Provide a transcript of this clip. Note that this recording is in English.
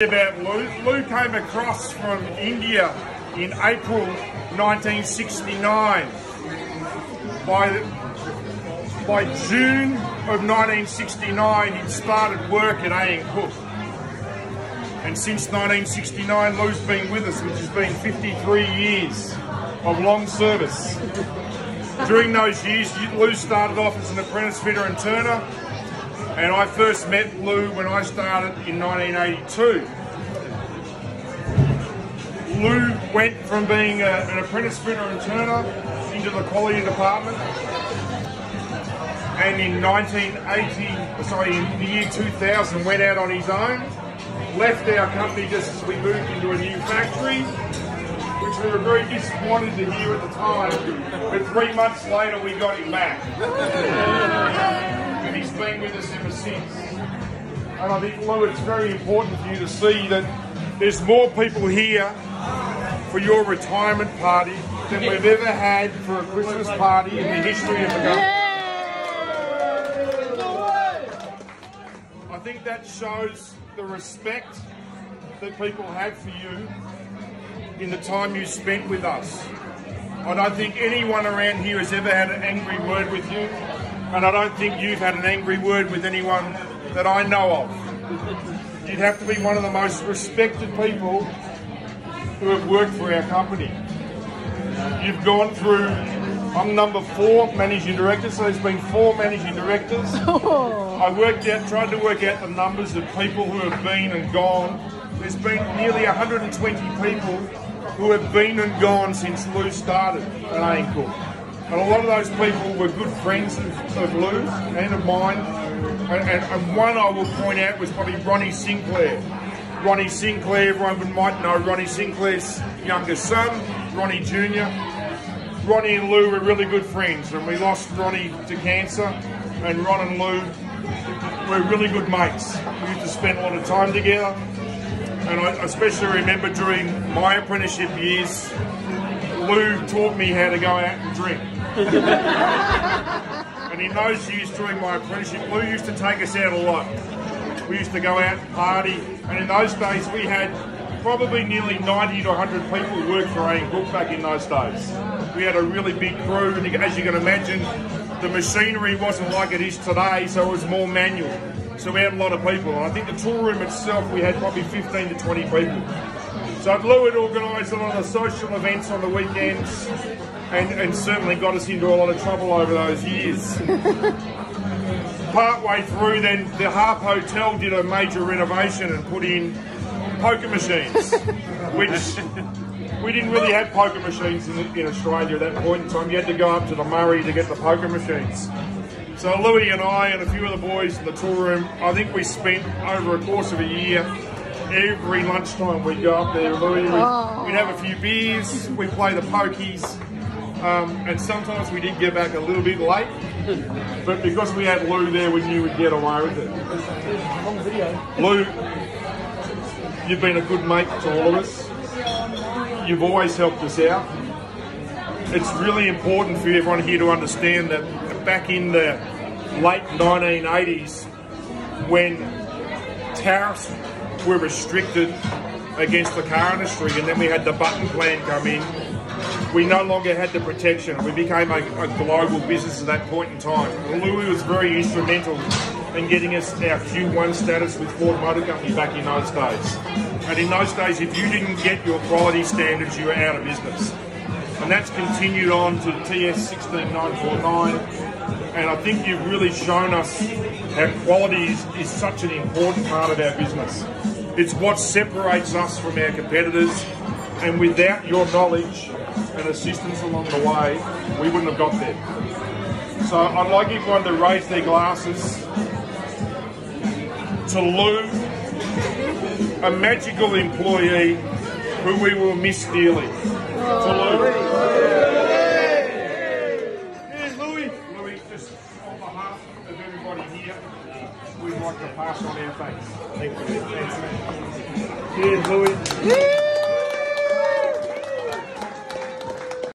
About Lou. Lou came across from India in April 1969. By June of 1969, he'd started work at A & Cook. And since 1969, Lou's been with us, which has been 53 years of long service. During those years, Lou started off as an apprentice fitter and turner, and I first met Lou when I started in 1982. Lou went from being an apprentice fitter and turner into the quality department, and in the year 2000, went out on his own, left our company just as we moved into a new factory, which we were very disappointed to hear at the time, but 3 months later we got him back. And he's been with us ever since. And I think, Lou, it's very important for you to see that there's more people here for your retirement party than we've ever had for a Christmas party in the history of the company. I think that shows the respect that people have for you in the time you spent with us. I don't think anyone around here has ever had an angry word with you, and I don't think you've had an angry word with anyone that I know of. You'd have to be one of the most respected people who have worked for our company. You've gone through, I'm number 4 managing director, so there's been 4 managing directors. I tried to work out the numbers of people who have been and gone. There's been nearly 120 people who have been and gone since Lou started at A & Cook. And a lot of those people were good friends of Lou's and of mine. And one I will point out was probably Ronnie Sinclair. Ronnie Sinclair, everyone might know Ronnie Sinclair's younger son, Ronnie Jr. Ronnie and Lou were really good friends, and we lost Ronnie to cancer, and Ron and Lou were really good mates. We used to spend a lot of time together, and I especially remember during my apprenticeship years, Lou taught me how to go out and drink. And in those years during my apprenticeship, Lou used to take us out a lot. We used to go out and party, and in those days we had probably nearly 90 to 100 people work for A & Cook back in those days. We had a really big crew, and as you can imagine, the machinery wasn't like it is today, so it was more manual. So we had a lot of people, and I think the tool room itself, we had probably 15 to 20 people. So Lou had organised a lot of social events on the weekends, and certainly got us into a lot of trouble over those years. Part way through, then the Harp Hotel did a major renovation and put in poker machines, which we didn't really have poker machines in Australia at that point in time. You had to go up to the Murray to get the poker machines. So Louis and I and a few of the boys in the tool room, I think we spent over a course of a year, every lunchtime we'd go up there, Louis, we'd have a few beers, we'd play the pokies, and sometimes we did get back a little bit late, but because we had Lou there, we knew we'd get away with it. Lou, you've been a good mate to all of us. You've always helped us out. It's really important for everyone here to understand that back in the late 1980s, when tariffs were restricted against the car industry, and then we had the Button Plan come in, we no longer had the protection. We became a global business at that point in time. Louis was very instrumental in getting us our Q1 status with Ford Motor Company back in those days. And in those days, if you didn't get your quality standards, you were out of business. And that's continued on to TS 16949. And I think you've really shown us how quality is such an important part of our business. It's what separates us from our competitors, and without your knowledge and assistance along the way, we wouldn't have got there. So I'd like everyone to raise their glasses to Lou, a magical employee who we will miss dearly. To Lou. Yeah, Louis, just on behalf of everybody here, we'd like to pass on our thanks. Thank you. Cheers, Louis.